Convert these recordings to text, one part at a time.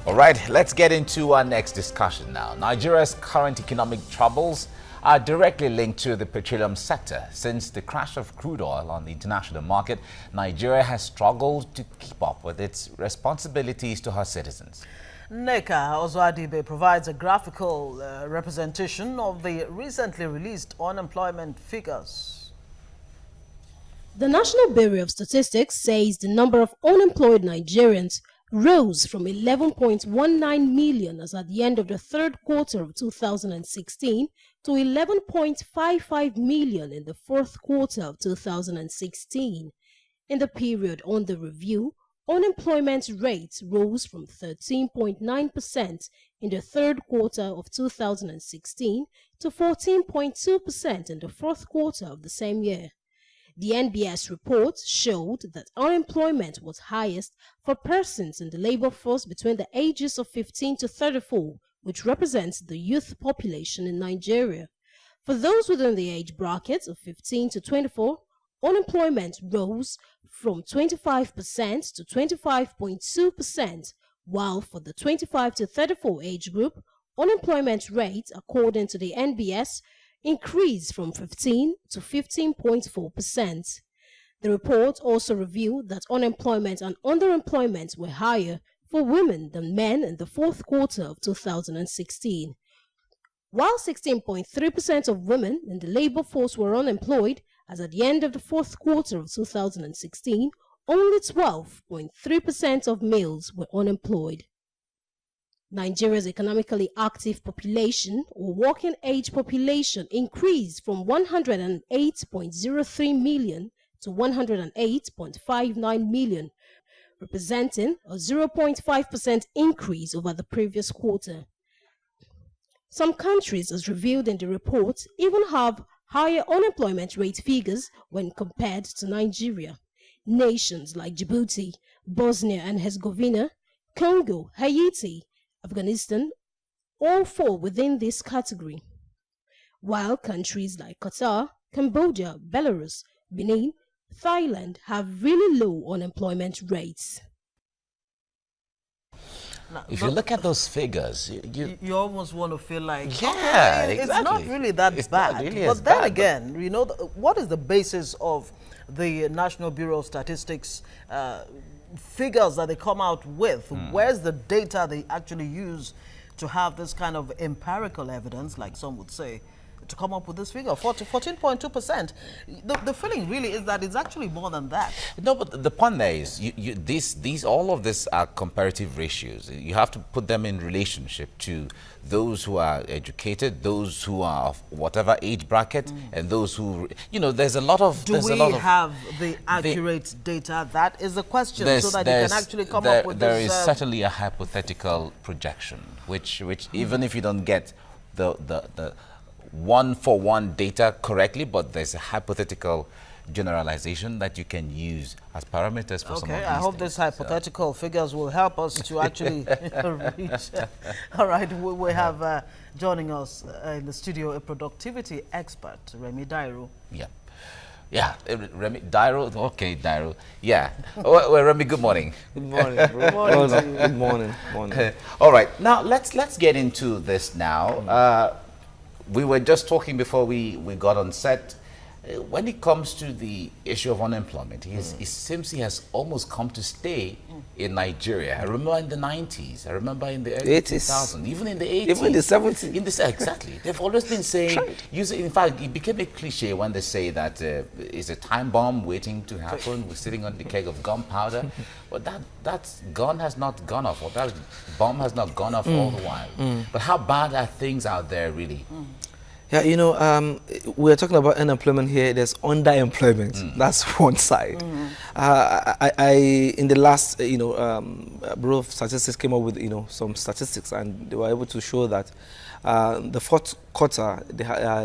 All right, let's get into our next discussion now. Nigeria's current economic troubles are directly linked to the petroleum sector. Since the crash of crude oil on the international market, Nigeria has struggled to keep up with its responsibilities to her citizens. Neka Ozwadibe provides a graphical representation of the recently released unemployment figures. The National Bureau of Statistics says the number of unemployed Nigerians rose from 11.19 million as at the end of the third quarter of 2016 to 11.55 million in the fourth quarter of 2016. In the period under review, unemployment rates rose from 13.9% in the third quarter of 2016 to 14.2% in the fourth quarter of the same year. The NBS report showed that unemployment was highest for persons in the labor force between the ages of 15 to 34, which represents the youth population in Nigeria. For those within the age bracket of 15 to 24, unemployment rose from 25% to 25.2%, while for the 25 to 34 age group, unemployment rate, according to the NBS, increased from 15 to 15.4%. The report also revealed that unemployment and underemployment were higher for women than men in the fourth quarter of 2016. While 16.3% of women in the labor force were unemployed, as at the end of the fourth quarter of 2016, only 12.3% of males were unemployed. Nigeria's economically active population, or working age population, increased from 108.03 million to 108.59 million, representing a 0.5% increase over the previous quarter. Some countries, as revealed in the report, even have higher unemployment rate figures when compared to Nigeria. Nations like Djibouti, Bosnia and Herzegovina, Congo, Haiti, Afghanistan all fall within this category, while countries like Qatar, Cambodia, Belarus, Benin, Thailand have really low unemployment rates. Now, if you look at those figures, you almost want to feel like, yeah, okay, exactly. It's not really that bad. Really but then bad, again, you know, what is the basis of the National Bureau of Statistics figures that they come out with? Where's the data they actually use to have this kind of empirical evidence, like some would say, to come up with this figure, 14.2%. The feeling really is that it's actually more than that. No, but the point there is, all of this are comparative ratios. You have to put them in relationship to those who are educated, those who are of whatever age bracket, and those who, you know, there's a lot of... Do we have the accurate data? That is the question, so that you can actually come up with There this... is certainly a hypothetical projection, which even if you don't get the one-for-one data correctly, but there's a hypothetical generalization that you can use as parameters for some of these I hope things. these hypothetical figures will help us to actually reach. All right, we have joining us in the studio a productivity expert, Remy Dairo. Yeah, Remy, Dairo, okay, Dairo, yeah. Well, Remy, good morning. Good morning, bro. Good morning. All right, now let's get into this now. We were just talking before we got on set. When it comes to the issue of unemployment, it seems he has almost come to stay in Nigeria. I remember in the 90s, I remember in the early 2000s, even in the 80s. Even in the 70s. Exactly. They've always been saying, in fact, it became a cliche when they say that it's a time bomb waiting to happen. We're sitting on the keg of gunpowder. But that gun has not gone off, or that bomb has not gone off all the while. But how bad are things out there, really? Yeah, you know, we're talking about unemployment here. There's underemployment. That's one side. In the last, Bureau of Statistics came up with, some statistics, and they were able to show that the fourth quarter,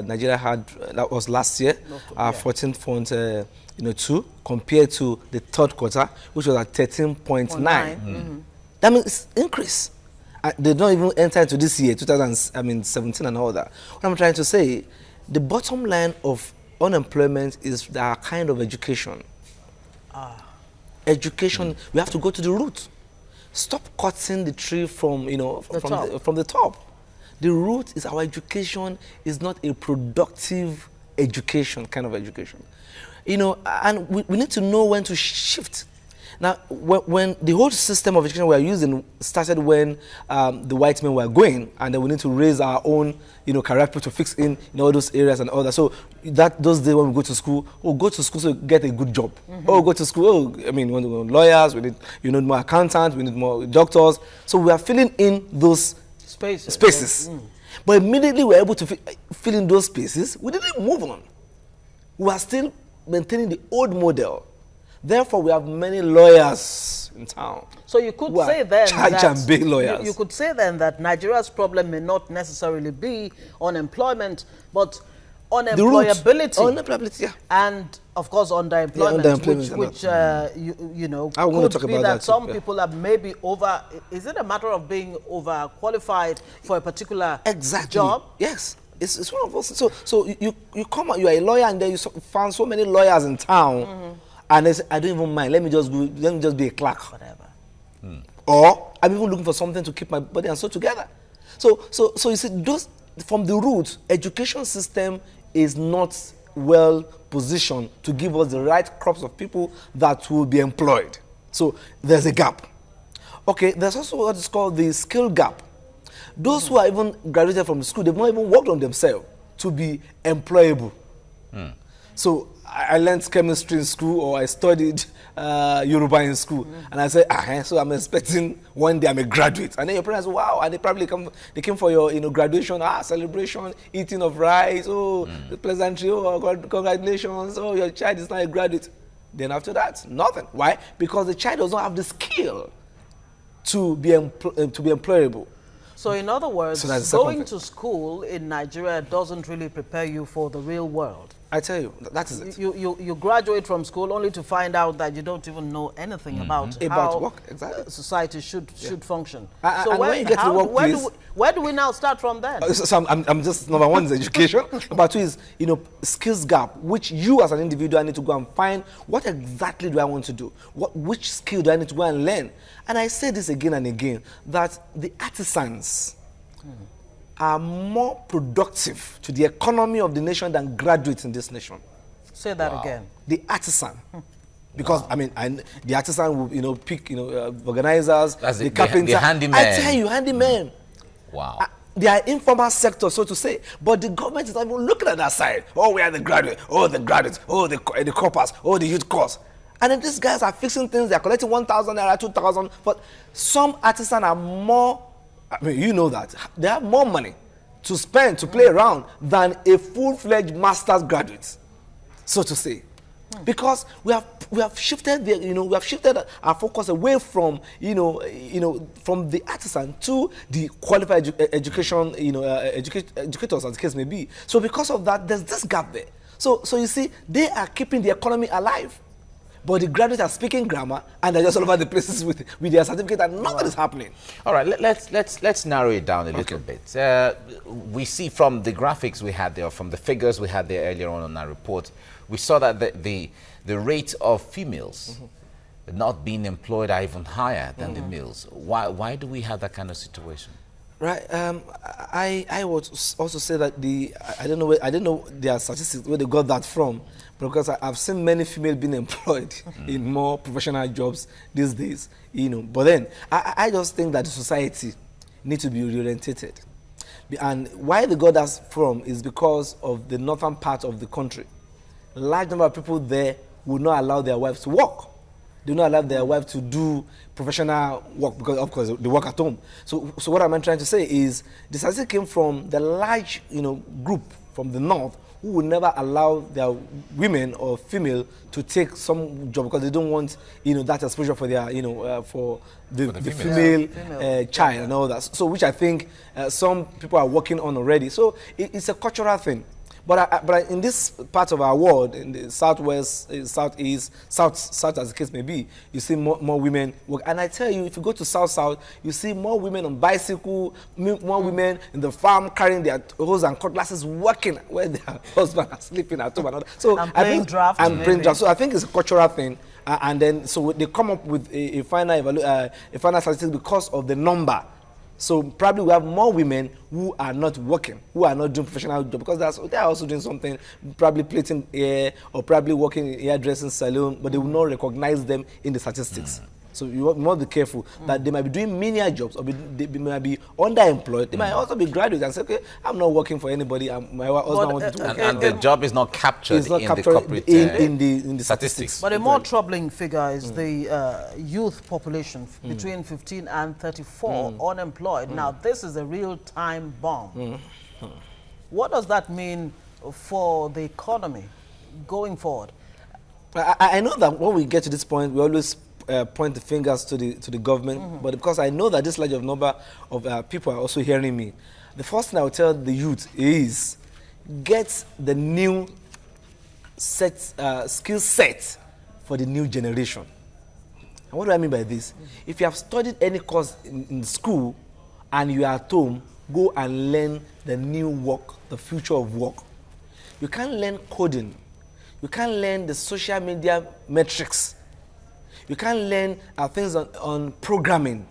Nigeria had, that was last year, 14.2 compared to the third quarter, which was at 13.9. That means it's increase. They don't even enter into this year, 2017 and all that. What I'm trying to say, the bottom line of unemployment is the kind of education. Education, we have to go to the root. stop cutting the tree from, you know, from the top. The root is our education is not a productive education, kind of education. You know, and we need to know when to shift. Now, when the whole system of education we are using started when the white men were going, and then we need to raise our own, you know, character to fix in all those areas and all that. So those days when we go to school, go to school so you get a good job. Go to school, I mean, when we want lawyers, we need, you know, more accountants, we need more doctors. So we are filling in those spaces. But immediately we're able to fill in those spaces, we didn't move on. We are still maintaining the old model. Therefore, we have many lawyers in town. So you could say then that you could say then that Nigeria's problem may not necessarily be unemployment, but unemployability, and of course underemployment, which you know, could be that some people are maybe over. Is it a matter of being overqualified for a particular job? Yes. It's one of those. So you come out, you are a lawyer, and then you found so many lawyers in town. And they say, I don't even mind. Let me just be a clerk. Whatever. Or I'm even looking for something to keep my body and soul together. So you see, those from the root, education system is not well positioned to give us the right crops of people that will be employed. So there's a gap. Okay, there's also what is called the skill gap. Those who are even graduated from school, they've not even worked on themselves to be employable. So I learned chemistry in school, or I studied Yoruba in school, and I said, so I'm expecting one day I'm a graduate. And then your parents, wow, and they probably came for your, you know, graduation, celebration, eating of rice, the pleasantry, congratulations, your child is now a graduate. Then after that, nothing. Why? Because the child does not have the skill to be employable. So in other words, going to school in Nigeria doesn't really prepare you for the real world. I tell you, that is it. You graduate from school only to find out that you don't even know anything about how work, exactly. Society should function. So and when you get to the workplace, where do we now start from then? So I'm just, number one is education. Number two is, you know, skills gap, which you as an individual need to go and find what exactly do I want to do? Which skill do I need to go and learn? And I say this again and again, that the artisans are more productive to the economy of the nation than graduates in this nation. Say that again. The artisan. Because, I mean, the artisan will, you know, pick, you know, organizers, the carpenter. The handyman. I tell you, handyman. Wow. They are informal sector, so to say. But the government is not even looking at that side. Oh, we are the graduates. Oh, the graduates. Oh, the corpers. Oh, the youth corps. And then these guys are fixing things. They are collecting 1,000 naira, 2,000. But some artisans are more, I mean, you know that. They have more money to spend, to play around, than a full-fledged master's graduate, so to say. Because we have shifted our focus away from from the artisan to the qualified education, educators, as the case may be. So because of that, there's this gap there. So you see, they are keeping the economy alive. But the graduates are speaking grammar, and they're just all over the places with their certificate, and nothing is happening. All right, let's narrow it down a little bit. We see from the graphics we had there, from the figures we had there earlier on our report, we saw that the rate of females not being employed are even higher than the males. Why do we have that kind of situation? Right. I would also say that I don't know their statistics where they got that from, because I've seen many females being employed in more professional jobs these days. But then I just think that the society needs to be reorientated, and why they got that from is because of the northern part of the country. Large number of people there would not allow their wives to work. They do not allow their wife to do professional work because, of course, they work at home. So what I'm trying to say is the statistic came from the large, group from the north who would never allow their women or female to take some job because they don't want, that exposure for their, for the female child and all that. So which I think some people are working on already. So it's a cultural thing. But in this part of our world, in the southwest, southeast, south as the case may be, you see more women work. And I tell you, if you go to south, you see more women on bicycle, more women in the farm carrying their hoes and cutlasses working where their husbands are sleeping at home and all that. So and playing draft. So I think it's a cultural thing. And then, so they come up with a final statistic because of the number. So probably we have more women who are not working, who are not doing professional job, because they are also doing something, probably plating hair or probably working in hairdressing salon, but they will not recognize them in the statistics. So you must be careful that they might be doing menial jobs, or they might be underemployed. They might also be graduates and say, okay, I'm not working for anybody. My husband wants to work. And the job is not captured in the corporate in the statistics. But a more troubling figure is the youth population between 15 and 34 unemployed. Now, this is a real-time bomb. What does that mean for the economy going forward? I know that when we get to this point, we always point the fingers to the government, but because I know that this large of number of people are also hearing me, the first thing I will tell the youth is get the new skill set for the new generation. And what do I mean by this? If you have studied any course in school and you are at home, go and learn the new work, the future of work. You can't learn coding. You can't learn the social media metrics. You can't learn things on programming.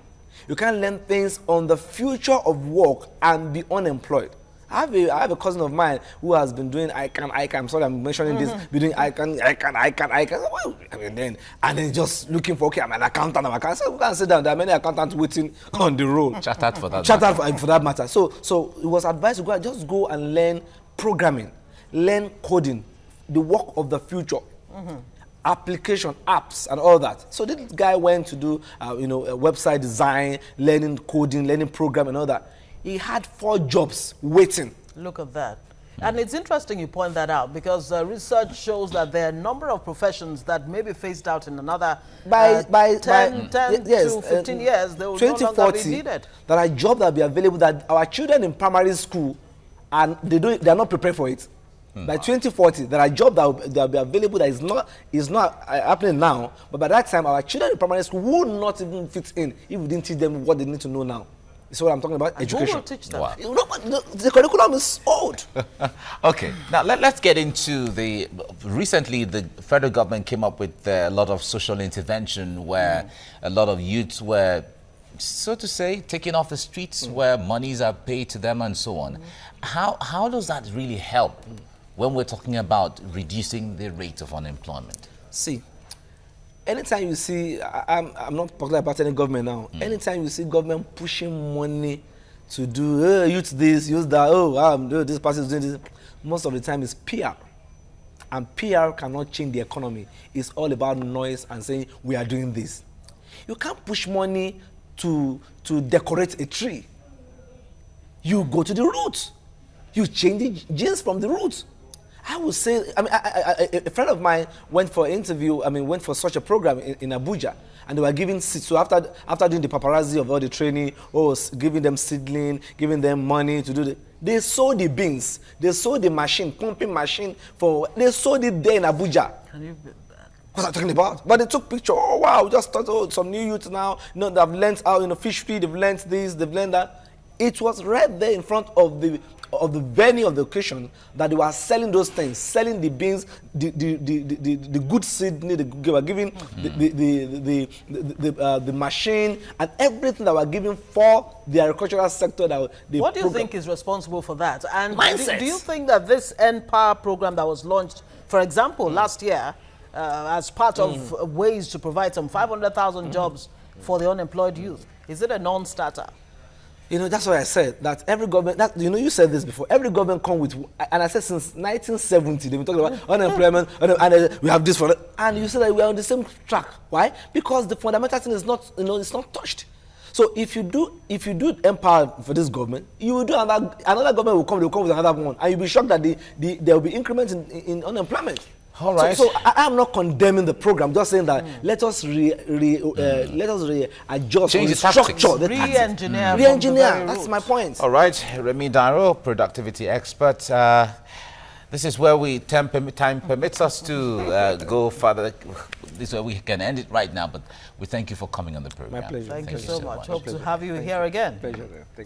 You can't learn things on the future of work and be unemployed. I have a cousin of mine who has been doing I'm sorry I'm mentioning this, be doing ICANN. And then just looking for, okay, I'm an accountant. So we can sit down. There are many accountants waiting on the road. Chattered for that matter. So it was advised to go and learn programming, learn coding, the work of the future. Application, apps, and all that. So this guy went to do, website design, learning coding, learning program, and all that. He had 4 jobs waiting. Look at that. And it's interesting you point that out, because research shows that there are a number of professions that may be phased out in another 10 to 15 years. They will no longer be needed. There are jobs that will be available that our children in primary school, and they are not prepared for it. By 2040, there are jobs that will be available that is not happening now, but by that time, our children in primary school will not even fit in if we didn't teach them what they need to know now. You see what I'm talking about? And education. Who will teach them? Wow. The curriculum is old. Okay, now let's get into recently the federal government came up with a lot of social intervention where a lot of youths were, so to say, taken off the streets where monies are paid to them and so on. How does that really help when we're talking about reducing the rate of unemployment? See, anytime you see, I'm not talking about any government now, anytime you see government pushing money to do, use this, use that, this person is doing this, most of the time it's PR. And PR cannot change the economy. It's all about noise and saying, we are doing this. You can't push money to decorate a tree. You go to the roots. You change the genes from the roots. I would say, a friend of mine went for an interview, went for such a program in Abuja, and they were giving seeds. So after doing the paparazzi of all the training, giving them seedling, giving them money to do they sold the beans, they sold the machine, pumping machine, they sold it there in Abuja. What I'm talking about? But they took picture. Oh wow, just thought, some new youths now, they've learned how, fish feed, they've learned this, they've learned that. It was right there in front of the venue of the occasion that they were selling those things, selling the beans, the good seed they were giving, the machine, and everything that were given for the agricultural sector. What do you think is responsible for that? And do you think that this Empower program that was launched, for example, last year, as part of ways to provide some 500,000 jobs for the unemployed youth, is it a non-starter? That's what I said, that every government, you said this before, every government come with, and I said since 1970, they've been talking about unemployment, and we have this for it, and you said that we are on the same track. Why? Because the fundamental thing is not, it's not touched. So if you do Empower for this government, you will do another government will come with another one, and you'll be shocked that there will be increments in unemployment. All right. So I am not condemning the program, just saying that let us adjust, change the structure, re-engineer. That's my point. All right, Remy Daro, productivity expert. This is where time permits us to go further. This is where we can end it right now, but we thank you for coming on the program. My pleasure. Thank you so much. Hope to have you here again. Pleasure.